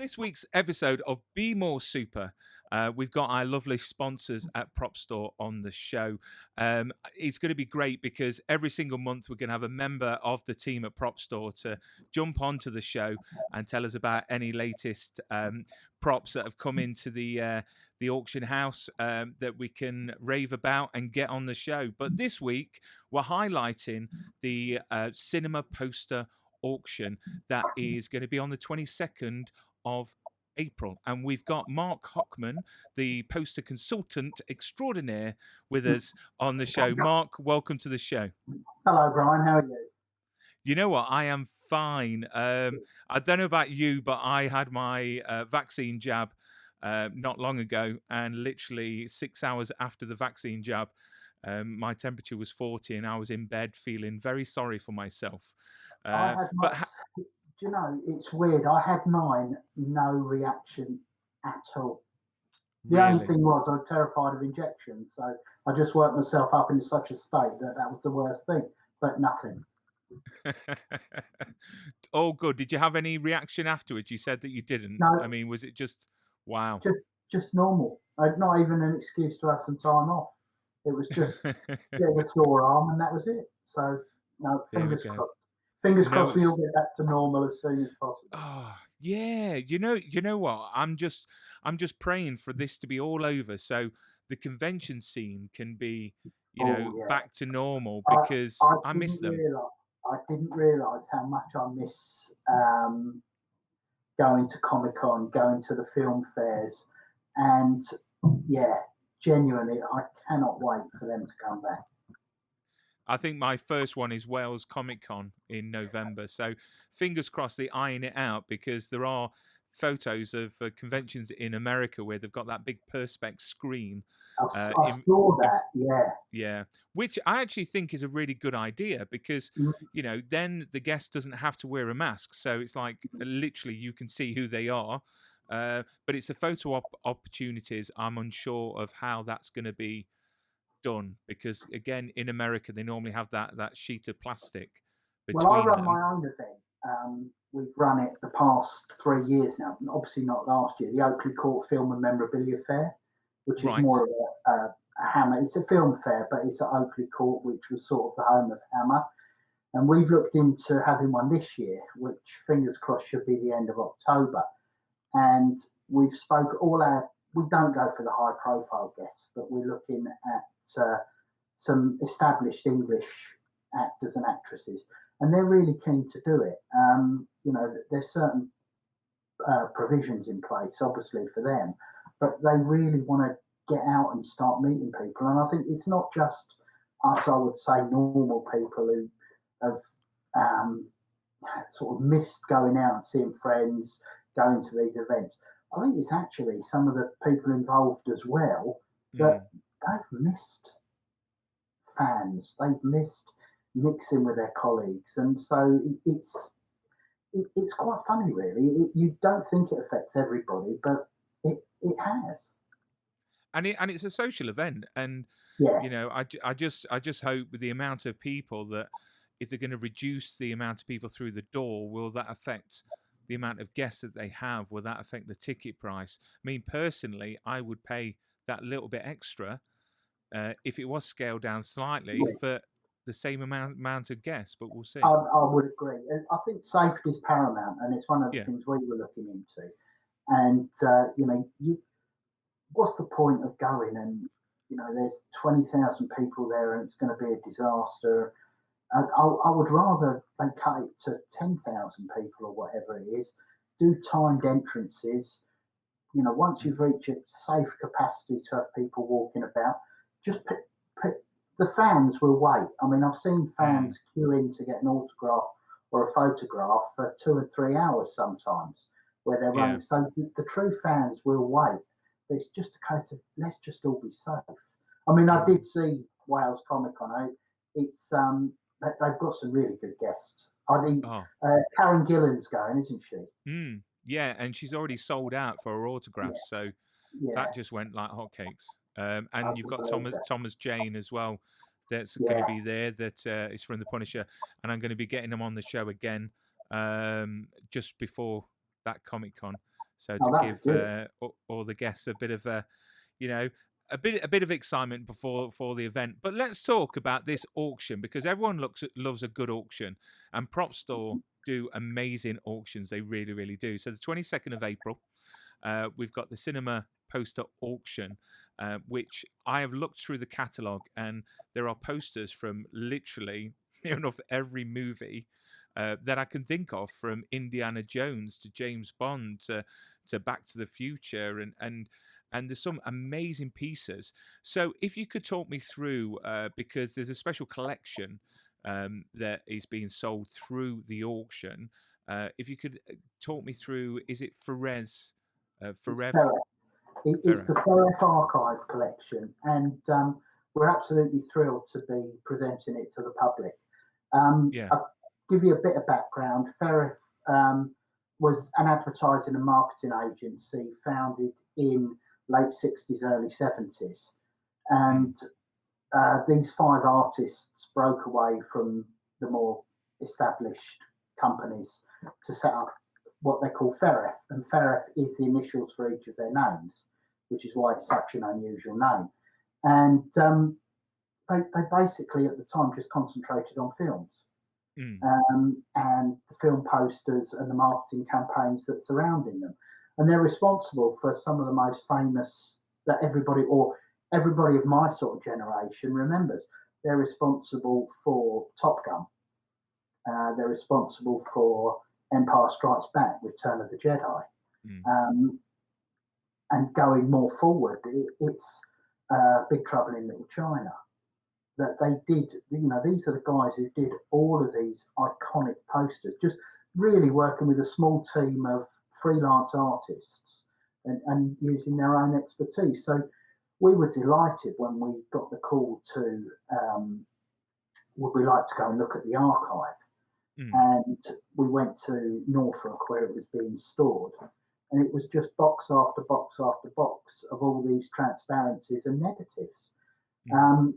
this week's episode of Be More Super, we've got our lovely sponsors at Propstore on the show. It's going to be great because every single month we're going to have a member of the team at Propstore to jump onto the show and tell us about any latest props that have come into the auction house that we can rave about and get on the show. But this week we're highlighting the cinema poster auction that is going to be on the 22nd of April. And we've got Mark Hochman, the poster consultant extraordinaire, with us on the show. Mark, welcome to the show. Hello, Brian. How are you? You know what? I am fine. I don't know about you, but I had my vaccine jab not long ago, and literally 6 hours after the vaccine jab, my temperature was 40 and I was in bed feeling very sorry for myself. I had my. Do you know, it's weird. I had mine, no reaction at all. The only thing was I was terrified of injections, so I just worked myself up into such a state that was the worst thing, but nothing. Oh, good. Did you have any reaction afterwards? You said that you didn't. No. I mean, was it just, wow? Just normal. Not even an excuse to have some time off. It was just a sore arm, and that was it. So, no, fingers crossed. Fingers crossed we all get back to normal as soon as possible. Oh, yeah. You know what? I'm just praying for this to be all over so the convention scene can be, back to normal, because I miss them. I didn't realise how much I miss going to Comic-Con, going to the film fairs, and genuinely, I cannot wait for them to come back. I think my first one is Wales Comic Con in November. So fingers crossed they iron it out, because there are photos of conventions in America where they've got that big perspex screen. I saw that, yeah. Yeah, which I actually think is a really good idea, because, then the guest doesn't have to wear a mask. So it's like literally you can see who they are. But it's the photo opportunities. I'm unsure of how that's going to be done, because again, in America they normally have that sheet of plastic between I run them. my own event. We've run it the past 3 years now, obviously not last year, the Oakley Court Film and Memorabilia Fair, which is more of a Hammer. It's a film fair, but it's at Oakley Court, which was sort of the home of Hammer, and we've looked into having one this year, which fingers crossed should be the end of October. And we've we don't go for the high profile guests, but we're looking at some established English actors and actresses, and they're really keen to do it. There's certain provisions in place, obviously, for them, but they really want to get out and start meeting people. And I think it's not just us, I would say, normal people who have sort of missed going out and seeing friends, going to these events. I think it's actually some of the people involved as well that they've missed fans. They've missed mixing with their colleagues, and so it's quite funny, really. You don't think it affects everybody, but it has. And it's a social event, and I just hope with the amount of people that, if they're going to reduce the amount of people through the door, will that affect the amount of guests that they have? Will that affect the ticket price? I mean, personally, I would pay that little bit extra if it was scaled down slightly for the same amount of guests, but we'll see. I would agree. I think safety is paramount, and it's one of the things we were looking into. And, what's the point of going and, there's 20,000 people there and it's going to be a disaster. I would rather they cut it to 10,000 people or whatever it is, do timed entrances. Once you've reached a safe capacity to have people walking about, just put the fans will wait. I mean, I've seen fans queue in to get an autograph or a photograph for 2 or 3 hours sometimes, where they're running. So the true fans will wait. But it's just a case of let's just all be safe. I mean, I did see Wales Comic Con. It's they've got some really good guests. I think Karen Gillan's going, isn't she? Yeah, and she's already sold out for her autographs, so that just went like hotcakes. And you've got Thomas Jane as well, that's going to be there. That is from The Punisher, and I'm going to be getting him on the show again just before that Comic Con. So Oh, to that'd give be good. all the guests a bit of you know, a bit of excitement before for the event. But let's talk about this auction, because everyone loves a good auction, and Prop Store do amazing auctions. They really, really do. So the 22nd of April, we've got the cinema poster auction, which I have looked through the catalogue, and there are posters from literally near enough every movie that I can think of, from Indiana Jones to James Bond to Back to the Future, and there's some amazing pieces. So if you could talk me through, because there's a special collection that is being sold through the auction. If you could talk me through, is it Ferez? It's Ferev? Ferret. It's Ferrer. the Ferret Archive collection, and we're absolutely thrilled to be presenting it to the public. Yeah. I'll give you a bit of background. Ferret was an advertising and marketing agency founded in late 60s, early 70s. Mm. And these five artists broke away from the more established companies to set up what they call Ferreth, and Ferreth is the initials for each of their names, which is why it's such an unusual name. And they basically at the time just concentrated on films, Mm. and the film posters and the marketing campaigns that surrounding them. And they're responsible for some of the most famous that everybody of my sort of generation remembers. They're responsible for Top Gun. They're responsible for Empire Strikes Back, Return of the Jedi. Mm. And going more forward, it's Big Trouble in Little China. That they did, these are the guys who did all of these iconic posters, just really working with a small team of freelance artists and using their own expertise. So we were delighted when we got the call to, would we like to go and look at the archive? Mm. And we went to Norfolk where it was being stored. And it was just box after box after box of all these transparencies and negatives. Mm.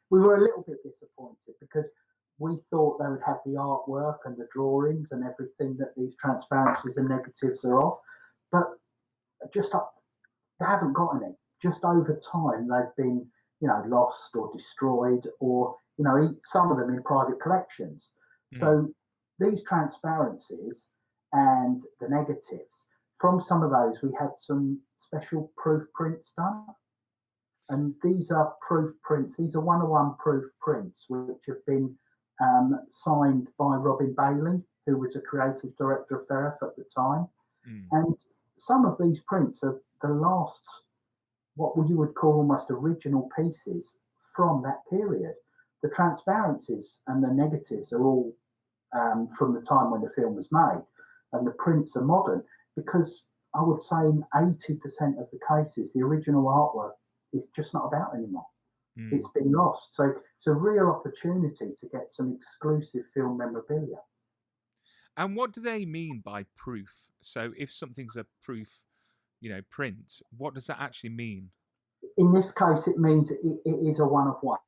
We were a little bit disappointed because we thought they would have the artwork and the drawings and everything that these transparencies and negatives are of, but just they haven't got any. Just over time, they've been, lost or destroyed, or some of them in private collections. Mm. So these transparencies and the negatives, from some of those, we had some special proof prints done. And these are proof prints. These are one-on-one proof prints, which have been signed by Robin Bailey, who was a creative director of Ferreth at the time. Mm. And some of these prints are the last, what you would call almost original pieces from that period. The transparencies and the negatives are all from the time when the film was made, and the prints are modern, because I would say in 80% of the cases, the original artwork is just not about anymore. Mm. It's been lost. So it's a real opportunity to get some exclusive film memorabilia. And what do they mean by proof? So if something's a proof, print, what does that actually mean? In this case, it means it is a one of one.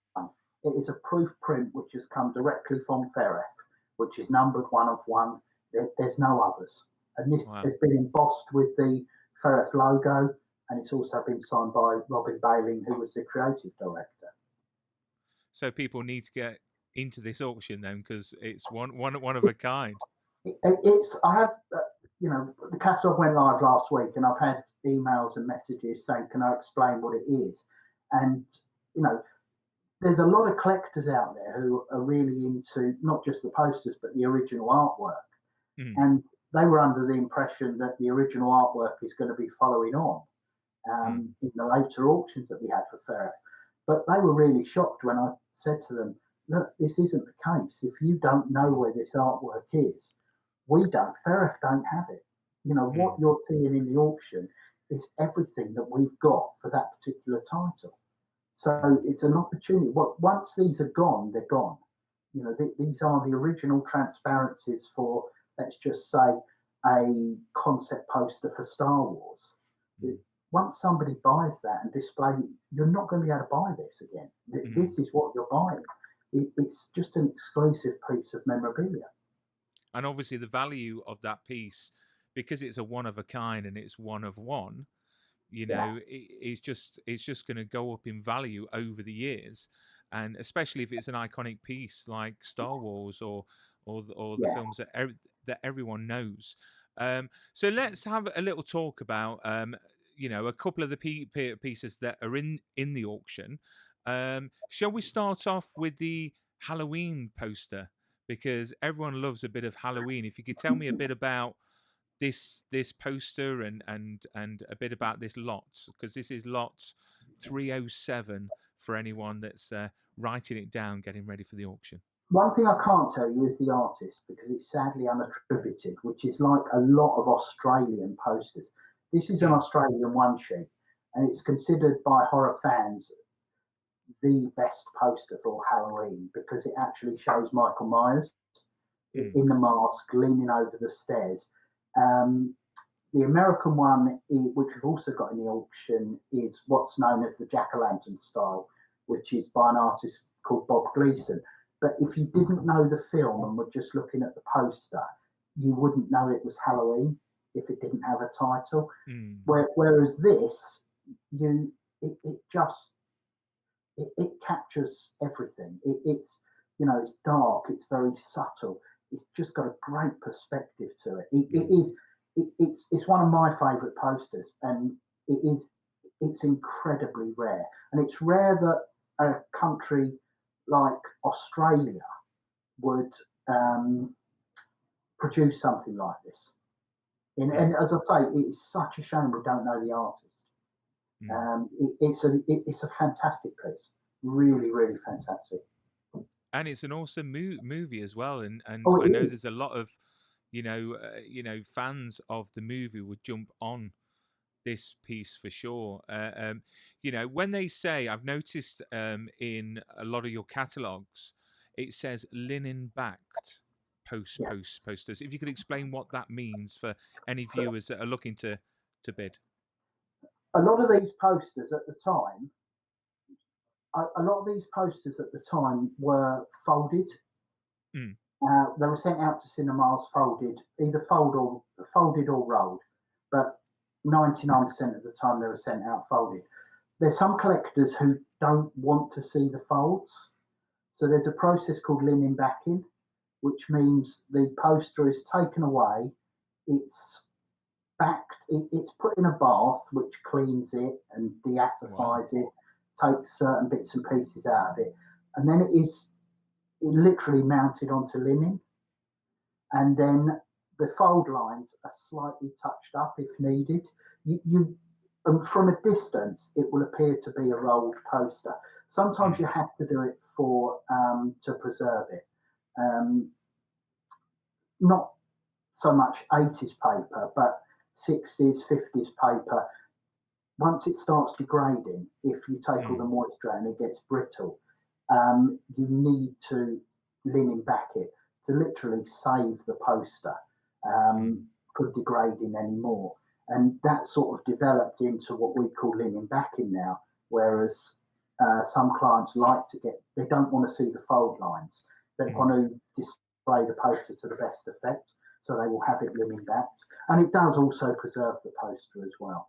It is a proof print which has come directly from Ferreth, which is numbered one of one. There's no others. And this Wow. has been embossed with the Ferreth logo, and it's also been signed by Robin Bailey, who was the creative director. So people need to get into this auction then, because it's one of a kind. I have, the catalogue went live last week, and I've had emails and messages saying, can I explain what it is? And, there's a lot of collectors out there who are really into not just the posters, but the original artwork. Mm. And they were under the impression that the original artwork is going to be following on in the later auctions that we had for Ferreth. But they were really shocked when I said to them, look, this isn't the case. If you don't know where this artwork is, Ferreth don't have it. What you're seeing in the auction is everything that we've got for that particular title. So it's an opportunity. Once these are gone, they're gone. These are the original transparencies for, let's just say, a concept poster for Star Wars. Once somebody buys that and displays it, you're not going to be able to buy this again. This is what you're buying. It's just an exclusive piece of memorabilia. And obviously the value of that piece, because it's a one of a kind and it's one of one, Yeah, it's just going to go up in value over the years, and especially if it's an iconic piece like Star Wars or the yeah. films that that everyone knows. So let's have a little talk about a couple of the pieces that are in the auction. Shall we start off with the Halloween poster, because everyone loves a bit of Halloween? If you could tell me a bit about this poster and a bit about this lot, because this is lot 307 for anyone that's writing it down, getting ready for the auction. One thing I can't tell you is the artist because it's sadly unattributed, which is like a lot of Australian posters. This is an Mm, Australian one sheet, and it's considered by horror fans the best poster for Halloween because it actually shows Michael Myers mm, in the mask leaning over the stairs. Um, the American one, which we've also got in the auction, is what's known as the jack-o'-lantern style, which is by an artist called Bob Gleason. But if you didn't know the film and were just looking at the poster, you wouldn't know it was Halloween if it didn't have a title. mm. Whereas this, it just it captures everything. It's it's dark, it's very subtle. It's just got a great perspective to it. Yeah. It's one of my favourite posters, and it's incredibly rare. And it's rare that a country like Australia would produce something like this. Yeah. And as I say, it's such a shame we don't know the artist. Mm. It's a fantastic piece, really, really fantastic. And it's an awesome movie as well, and Oh, I it know is. there's a lot of fans of the movie would jump on this piece for sure. When they say, I've noticed in a lot of your catalogs, it says linen backed Yeah. posters. If you could explain what that means for any So viewers that are looking to bid. a lot of these posters at the time, a lot of these posters at the time were folded. Mm, They were sent out to cinemas folded, either folded or rolled, but 99% of the time they were sent out folded. There's some collectors who don't want to see the folds, so there's a process called linen backing, which means the poster is taken away, it's backed, it's put in a bath which cleans it and wow. deacidifies it, takes certain bits and pieces out of it, and then it literally mounted onto linen, and then the fold lines are slightly touched up if needed. You from a distance, it will appear to be a rolled poster. Sometimes Mm, you have to do it for to preserve it. Um, Not so much 80s paper, but 60s, 50s paper. Once it starts degrading, if you take all the mm, moisture out and it gets brittle, you need to linen back it to literally save the poster mm, from degrading anymore. And that sort of developed into what we call linen backing now, whereas some clients they don't want to see the fold lines. They mm. want to display the poster to the best effect, so they will have it linen backed. And it does also preserve the poster as well.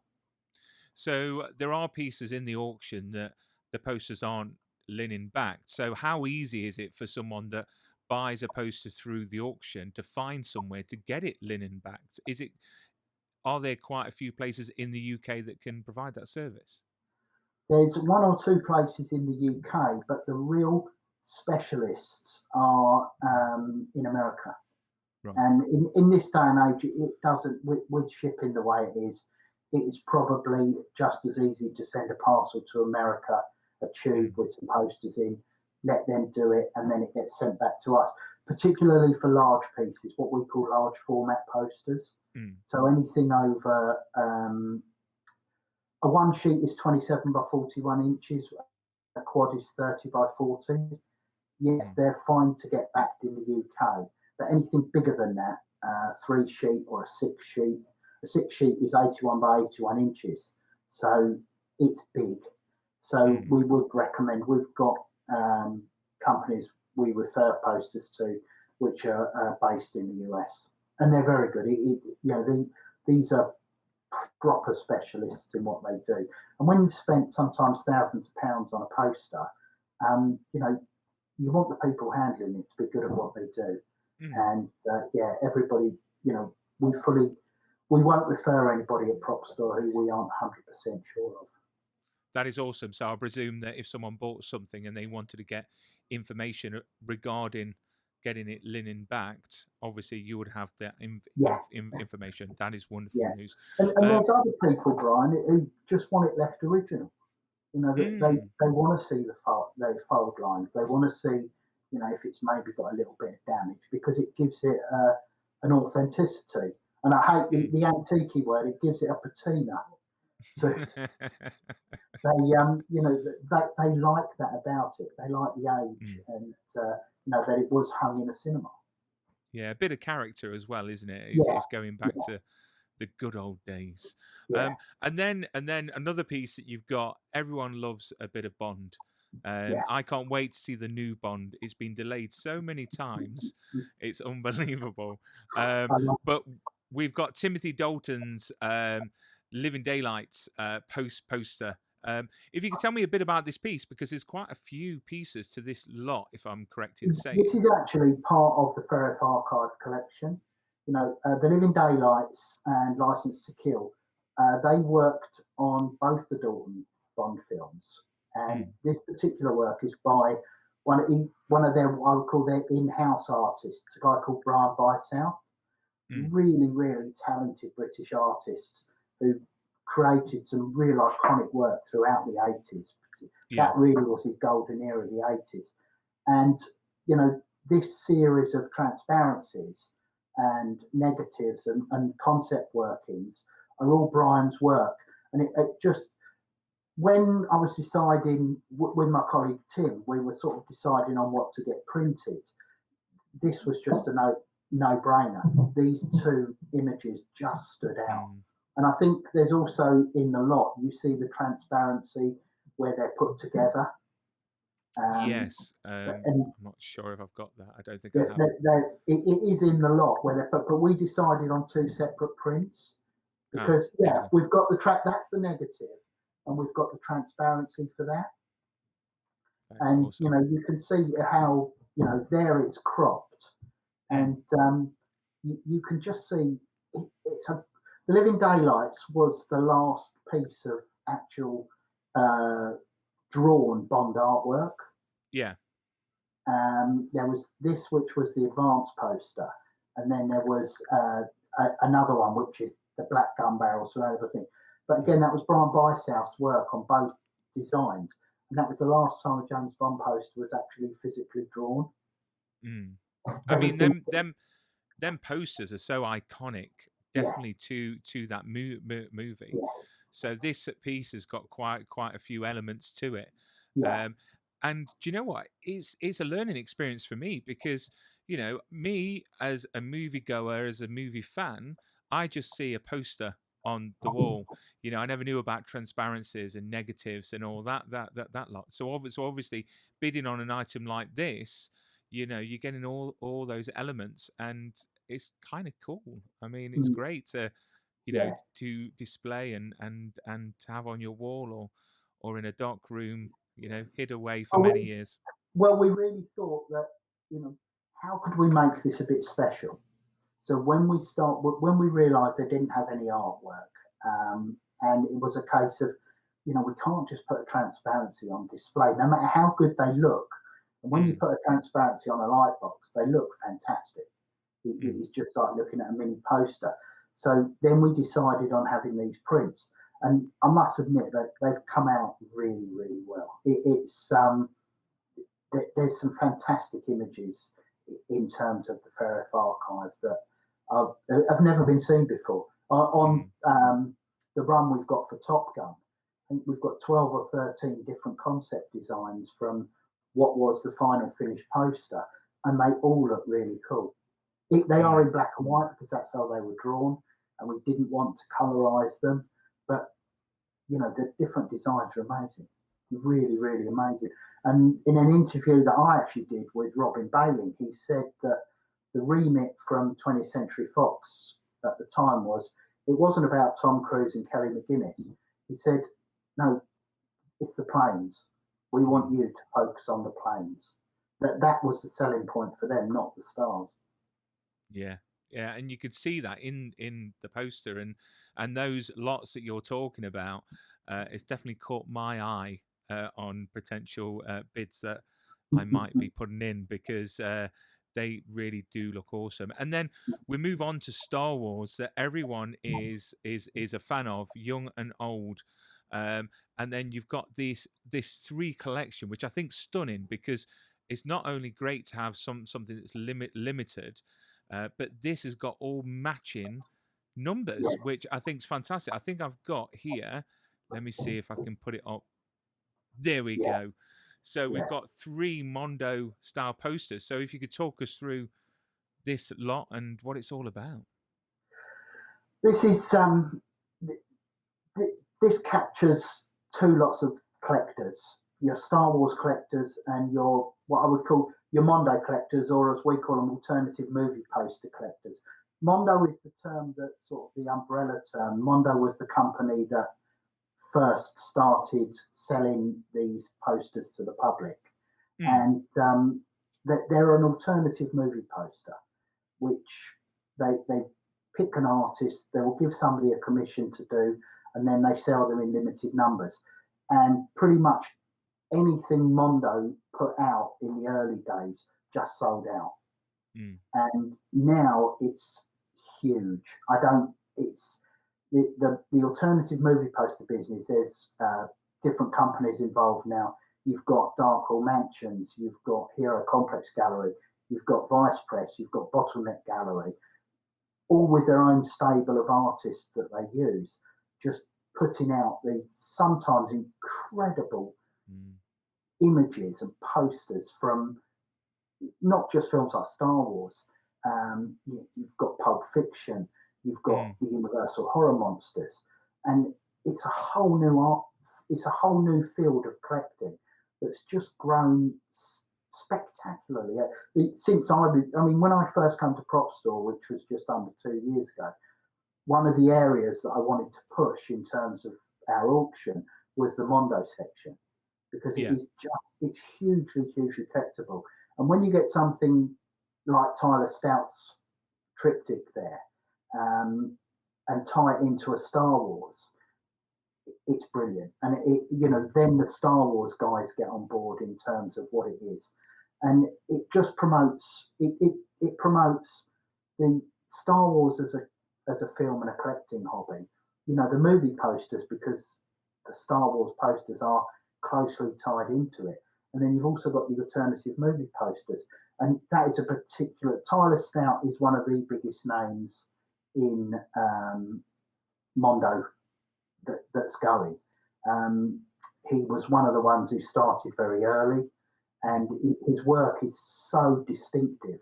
So there are pieces in the auction that the posters aren't linen backed. So how easy is it for someone that buys a poster through the auction to find somewhere to get it linen backed? Are there quite a few places in the UK that can provide that service? There's one or two places in the UK, but the real specialists are in America. Right. And in this day and age, it doesn't, with shipping the way it is probably just as easy to send a parcel to America, a tube Mm, with some posters in, let them do it, and then it gets sent back to us, particularly for large pieces, what we call large format posters. mm, So anything over a one sheet is 27 by 41 inches, a quad is 30 by 40. Yes, mm, they're fine to get backed in the UK, but anything bigger than that, three sheet or a six sheet is 81 by 81 inches. So it's big. So mm. we would recommend, we've got companies we refer posters to, which are based in the US. and they're very good. These are proper specialists in what they do. And when you've spent sometimes thousands of pounds on a poster, you know, you want the people handling it to be good at what they do. And everybody, you know, we won't refer anybody at Propstore who we aren't 100% sure of. That is awesome. So I presume that if someone bought something and they wanted to get information regarding getting it linen backed, obviously you would have that Yeah, information. That is wonderful yeah. news. And there's other people, Brian, who just want it left original. You know, that Mm, they want to see the fold lines. They want to see, you know, if it's maybe got a little bit of damage because it gives it an authenticity. And I hate mm. the antique word. It gives it a patina. So they, you know, they like that about it. They like the age Mm. and you know that it was hung in a cinema. Yeah, a bit of character as well, isn't it? Yeah, It's going back yeah, to the good old days. yeah, And then another piece that you've got. Everyone loves a bit of Bond. yeah. I can't wait to see the new Bond. It's been delayed so many times, it's unbelievable. I love. But we've got Timothy Dalton's Living Daylights poster. If you could tell me a bit about this piece, because there's quite a few pieces to this lot, if I'm correct in This saying. is actually part of the Ferreth Archive collection. You know, the Living Daylights and License to Kill. They worked on both the Dalton Bond films, and Mm, this particular work is by one of their, I would call their in-house artists, a guy called Brian Bysouth. mm, Really, really talented British artist who created some real iconic work throughout the 80s. yeah, That really was his golden era, the 80s. And, you know, this series of transparencies and negatives and concept workings are all Brian's work. And it just, when I was deciding with my colleague Tim, we were sort of deciding on what to get printed. This was just a no brainer. These two images just stood out. mm. And I think there's also in the lot, you see the transparency where they're put together. Um, Yes. and I'm not sure if I've got that. I don't think I have. it is in the lot where they're, but we decided on two separate prints Ah, because, fair yeah, enough. we've got the track, that's the negative, and we've got the transparency for that. That's And, you awesome. know, you can see how, you know, there it's cropped Mm, and you can just see it's a the Living Daylights was the last piece of actual uh, drawn Bond artwork. yeah. There was this, which was the advance poster, and then there was another one, which is the black gun barrel surrounded everything. But Mm, again, that was Brian Bysouth's work on both designs, and that was the last time a James Bond poster was actually physically drawn. mm. I mean, Everything, them posters are so iconic, yeah, definitely to that movie. yeah, So this piece has got quite a few elements to it. yeah, Um, and do you know what? It's a learning experience for me because me as a moviegoer, as a movie fan, I just see a poster on the wall. I never knew about transparencies and negatives and all that lot. So obviously, bidding on an item like this, you're getting all those elements, and it's kind of cool. I mean, it's mm, great to yeah. to display and to have on your wall or in a dark room, hid away for Oh, many years. well, we really thought that, you know, how could we make this a bit special? So when we realised they didn't have any artwork, and it was a case of, you know, we can't just put a transparency on display, no matter how good they look. And when you Mm, put a transparency on a light box, they look fantastic. mm, It's just like looking at a mini poster. So then we decided on having these prints, and I must admit that they've come out really, really well. There's some fantastic images in terms of the Ferreth archive that have never been seen before. On mm, the run we've got for Top Gun, I think we've got 12 or 13 different concept designs from what was the final finished poster, and they all look really cool. They are mm. in black and white because that's how they were drawn, and we didn't want to colorize them. But you know, the different designs are amazing, really, really amazing. And in an interview that I actually did with Robin Bailey, he said that the remit from 20th Century Fox at the time was it wasn't about Tom Cruise and Kelly McGuinness. He said, no, it's the planes. We want you to focus on the planes. That was the selling point for them, not the stars. Yeah, yeah, and you could see that in the poster, and those lots that you're talking about. It's definitely caught my eye on potential bids that I might be putting in, because they really do look awesome. And then we move on to Star Wars, that everyone is a fan of, young and old. And then you've got this 3 collection, which I think's stunning, because it's not only great to have something that's limited, but this has got all matching Yeah, numbers, which I think is fantastic. I think I've got here. Let me see if I can put it up. There we yeah, go. So we've yeah. got 3 Mondo style posters. So if you could talk us through this lot and what it's all about. This is this captures two lots of collectors: your Star Wars collectors and your what I would call your Mondo collectors, or as we call them, alternative movie poster collectors. Mondo is the term that sort of the umbrella term. Mondo was the company that first started selling these posters to the public, Mm, and they're an alternative movie poster, which they pick an artist, they will give somebody a commission to do, and then they sell them in limited numbers. And pretty much anything Mondo put out in the early days just sold out. mm, And now it's huge. I don't. It's the alternative movie poster business. There's different companies involved now. You've got Dark Hall Mansions. You've got Hero Complex Gallery. You've got Vice Press. You've got Bottleneck Gallery. All with their own stable of artists that they use, just putting out these sometimes incredible mm, images and posters from not just films like Star Wars. You've got Pulp Fiction, you've got mm. the Universal Horror Monsters, and it's a whole new art. It's a whole new field of collecting that's just grown spectacularly. Since I mean, when I first came to Propstore, which was just under 2 years ago, one of the areas that I wanted to push in terms of our auction was the Mondo section, because it Yeah, is just it's hugely collectible. And when you get something like Tyler Stout's triptych there, and tie it into a Star Wars, it's brilliant. And then the Star Wars guys get on board in terms of what it is, and it just promotes it promotes the Star Wars as a film and a collecting hobby. The movie posters, because the Star Wars posters are closely tied into it. And then you've also got the alternative movie posters. And that is a particular. Tyler Stout is one of the biggest names in Mondo that's going. Um, he was one of the ones who started very early, and his work is so distinctive.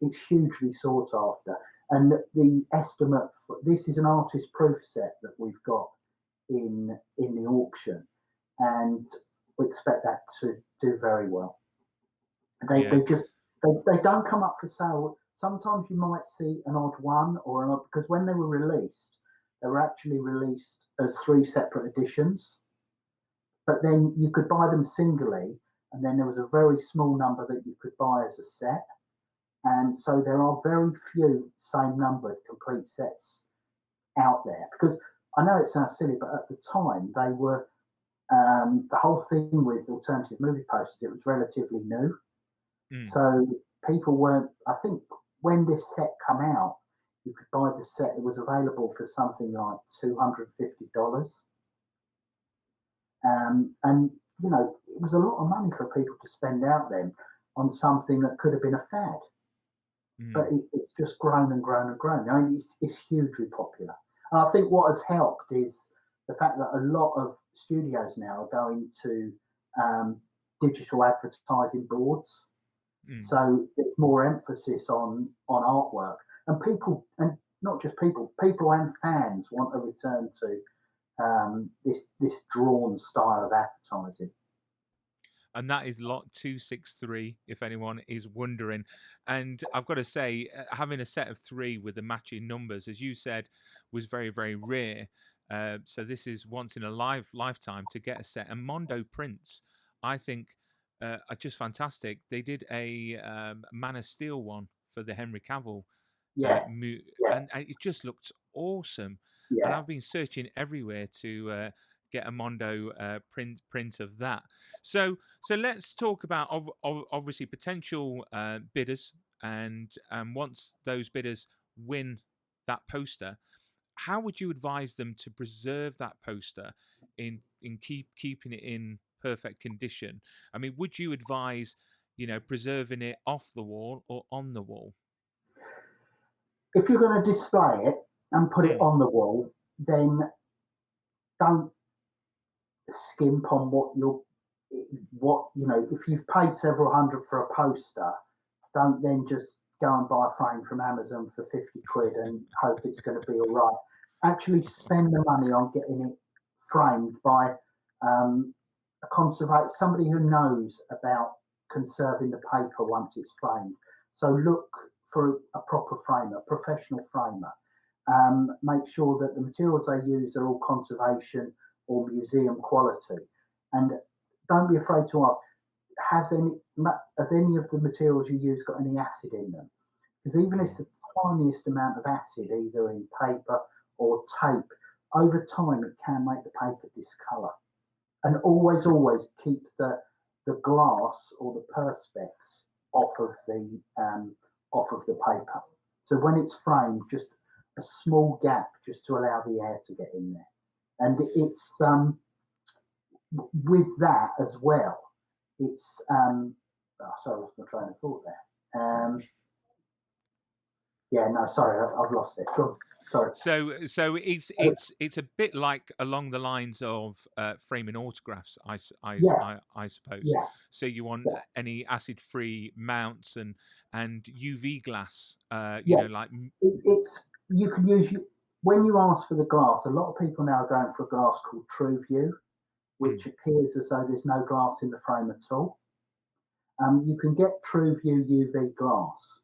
It's hugely sought after. And the estimate for this is an artist proof set that we've got in the auction, and we expect that to do very well. yeah. They don't come up for sale. Sometimes you might see an odd one or an odd, because when they were released, they were actually released as 3 separate editions. But then you could buy them singly, and then there was a very small number that you could buy as a set. And so there are very few same numbered complete sets out there, because I know it sounds silly, but at the time they were the whole thing with alternative movie posters, it was relatively new. Mm. So people weren't, I think when this set come out, you could buy the set, it was available for something like $250. And, it was a lot of money for people to spend out then on something that could have been a fad. But Mm. it's just grown and grown and grown. I mean, it's hugely popular. And I think what has helped is the fact that a lot of studios now are going to digital advertising boards. Mm. So there's more emphasis on artwork, and people, and not just people and fans want a return to this drawn style of advertising. and that is lot 263, if anyone is wondering. And I've got to say, having a set of three with the matching numbers, as you said, was very, very rare. So this is once in a lifetime to get a set. And Mondo prints, I think, are just fantastic. They did a Man of Steel one for the Henry Cavill, Yeah, yeah, and it just looked awesome. And yeah. I've been searching everywhere to get a Mondo print of that. So let's talk about obviously potential bidders, and once those bidders win that poster, how would you advise them to preserve that poster in keeping it in perfect condition? I mean, would you advise, preserving it off the wall or on the wall? If you're going to display it and put it Mm, on the wall, then don't skimp on what you know. If you've paid several hundred for a poster, don't then just go and buy a frame from Amazon for 50 quid and hope it's going to be all right. Actually, spend the money on getting it framed by a conservator, somebody who knows about conserving the paper once it's framed. So look for a proper framer, a professional framer. Make sure that the materials they use are all conservation or museum quality. And don't be afraid to ask, has any of the materials you use got any acid in them? Because even if mm, it's the tiniest amount of acid, either in paper or tape, over time it can make the paper discolour. And always keep the glass or the perspex off of the paper. So when it's framed, just a small gap just to allow the air to get in there. And it's with that as well. It's sorry, I lost my train of thought there. Yeah, no, sorry, I've lost it. Sorry. So it's a bit like along the lines of framing autographs, Yeah, I suppose. yeah, So you want yeah, any acid-free mounts and UV glass, yeah. like It's you can use when you ask for the glass. A lot of people now are going for a glass called True View, mm, which appears as though there's no glass in the frame at all. You can get True View UV glass,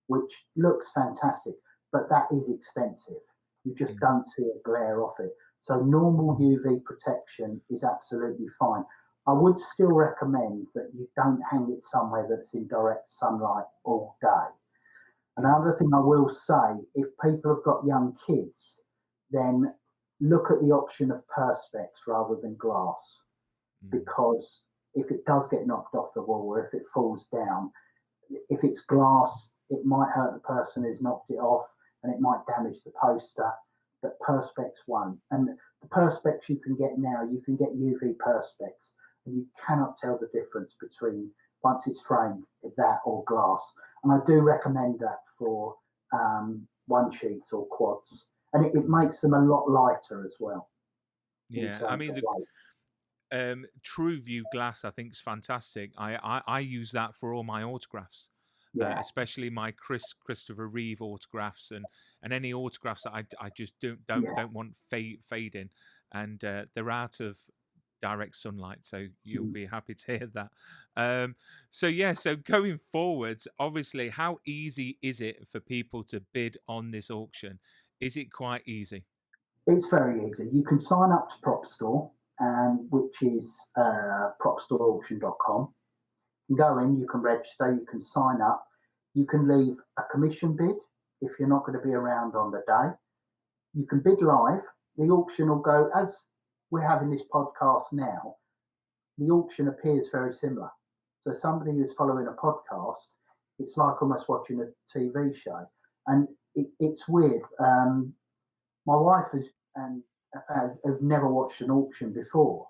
which looks fantastic, but that is expensive. You just mm, don't see a glare off it. So normal UV protection is absolutely fine. I would still recommend that you don't hang it somewhere that's in direct sunlight all day. mm, Another thing I will say, if people have got young kids, then look at the option of perspex rather than glass, mm, because if it does get knocked off the wall or if it falls down, if it's glass, it might hurt the person who's knocked it off and it might damage the poster. But perspex won't. And the perspex you can get now, you can get UV perspex, and you cannot tell the difference between once it's framed that or glass. And I do recommend that for one sheets or quads, and it mm. makes them a lot lighter as well in Yeah, I terms mean of the weight. True View glass I think is fantastic. I use that for all my autographs, Yeah. especially my Christopher Reeve autographs and any autographs that I just Yeah. don't want fading, and they're out of direct sunlight, so you'll Mm. be happy to hear that. So yeah, so going forwards, obviously, how easy is it for people to bid on this auction? Is it quite easy? It's very easy. You can sign up to Propstore, which is propstoreauction.com. You can go in, you can register, you can sign up, you can leave a commission bid if you're not going to be around on the day. You can bid live. The auction will go, as we're having this podcast now, the auction appears very similar. So somebody who's following a podcast, it's like almost watching a TV show. And it's weird. My wife has and have never watched an auction before,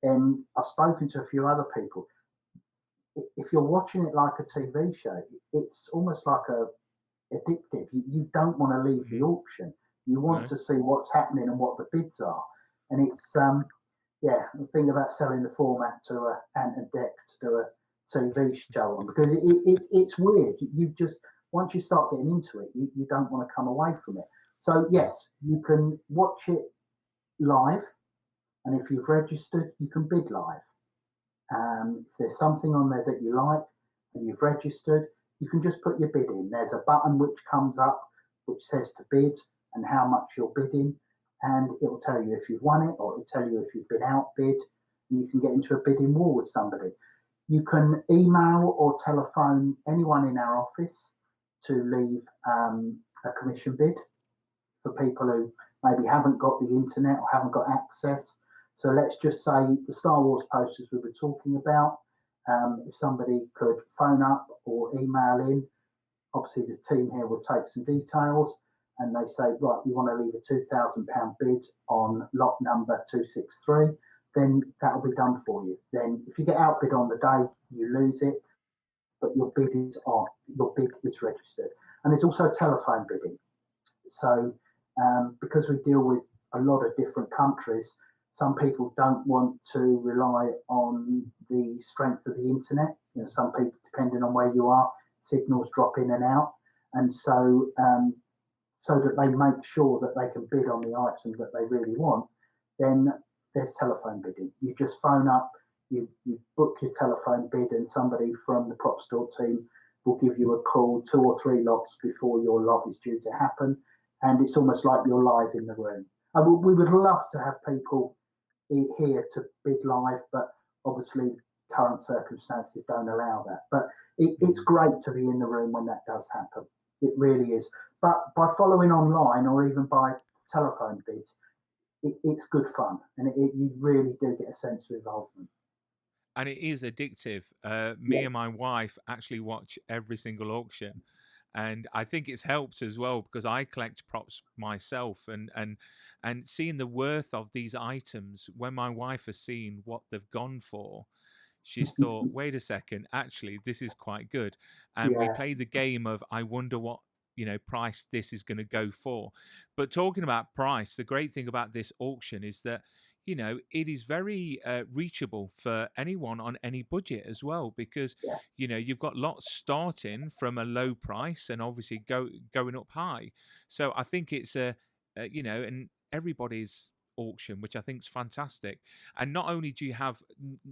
and I've spoken to a few other people. If you're watching it like a TV show, it's almost like a addictive. You don't want to leave the Hmm. auction. You want No. to see what's happening and what the bids are. And it's yeah, I'm thinking about selling the format to a Ant and Deck to do a TV show on because it's weird. You just once you start getting into it, you don't want to come away from it. So Mm, yes, you can watch it live, and if you've registered, you can bid live. If there's something on there that you like and you've registered, you can just put your bid in. There's a button which comes up which says to bid and how much you're bidding, and it'll tell you if you've won it, or it'll tell you if you've been outbid, and you can get into a bidding war with somebody. You can email or telephone anyone in our office to leave a commission bid for people who maybe haven't got the internet or haven't got access. So let's just say the Star Wars posters we were talking about. If somebody could phone up or email in, obviously the team here will take some details, and they say, right, we want to leave a £2,000 bid on lot number 263, then that'll be done for you. Then if you get outbid on the day, you lose it, but your bid is registered. And there's also telephone bidding. So because we deal with a lot of different countries, some people don't want to rely on the strength of the internet. Some people, depending on where you are, signals drop in and out, and so that they make sure that they can bid on the item that they really want, then there's telephone bidding. You just phone up, you book your telephone bid, and somebody from the Propstore team will give you a call 2 or 3 lots before your lot is due to happen, and it's almost like you're live in the room. And we would love to have people here to bid live, but obviously current circumstances don't allow that. But it's great to be in the room when that does happen. It really is. But by following online or even by telephone bids, it's good fun, and you really do get a sense of involvement. And it is addictive. Me Yeah, and my wife actually watch every single auction, and I think it's helped as well because I collect props myself, and seeing the worth of these items when my wife has seen what they've gone for, she's thought, wait a second, actually, this is quite good. And we yeah, play the game of, I wonder what, price this is going to go for. But talking about price, the great thing about this auction is that, it is very reachable for anyone on any budget as well, because, yeah, you've got lots starting from a low price and obviously going up high. So I think it's and everybody's auction, which I think is fantastic. And not only do you have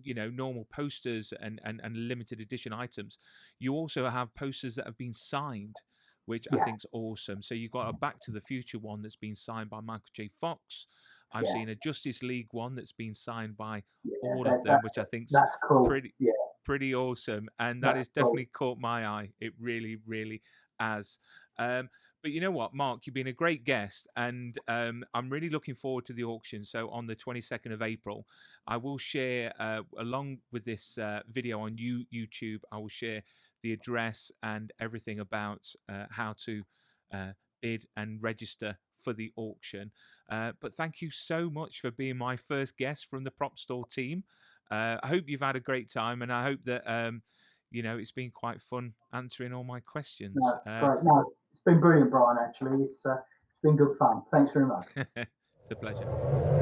normal posters and limited edition items, you also have posters that have been signed, which I yeah, think is awesome. So you've got a Back to the Future one that's been signed by Michael J. Fox. I've yeah, seen a Justice League one that's been signed by yeah. all of them, which I think's That's cool. pretty Yeah, pretty awesome, and that that's has cool. definitely caught my eye. It really, really has. Um, but you know what, Mark, you've been a great guest, and I'm really looking forward to the auction. So on the 22nd of April, I will share, along with this video on YouTube, I will share the address and everything about how to uh, bid and register for the auction. But thank you so much for being my first guest from the Prop Store team. I hope you've had a great time, and I hope that it's been quite fun answering all my questions. No, great. No, it's been brilliant, Brian. Actually, it's been good fun. Thanks very much. It's a pleasure.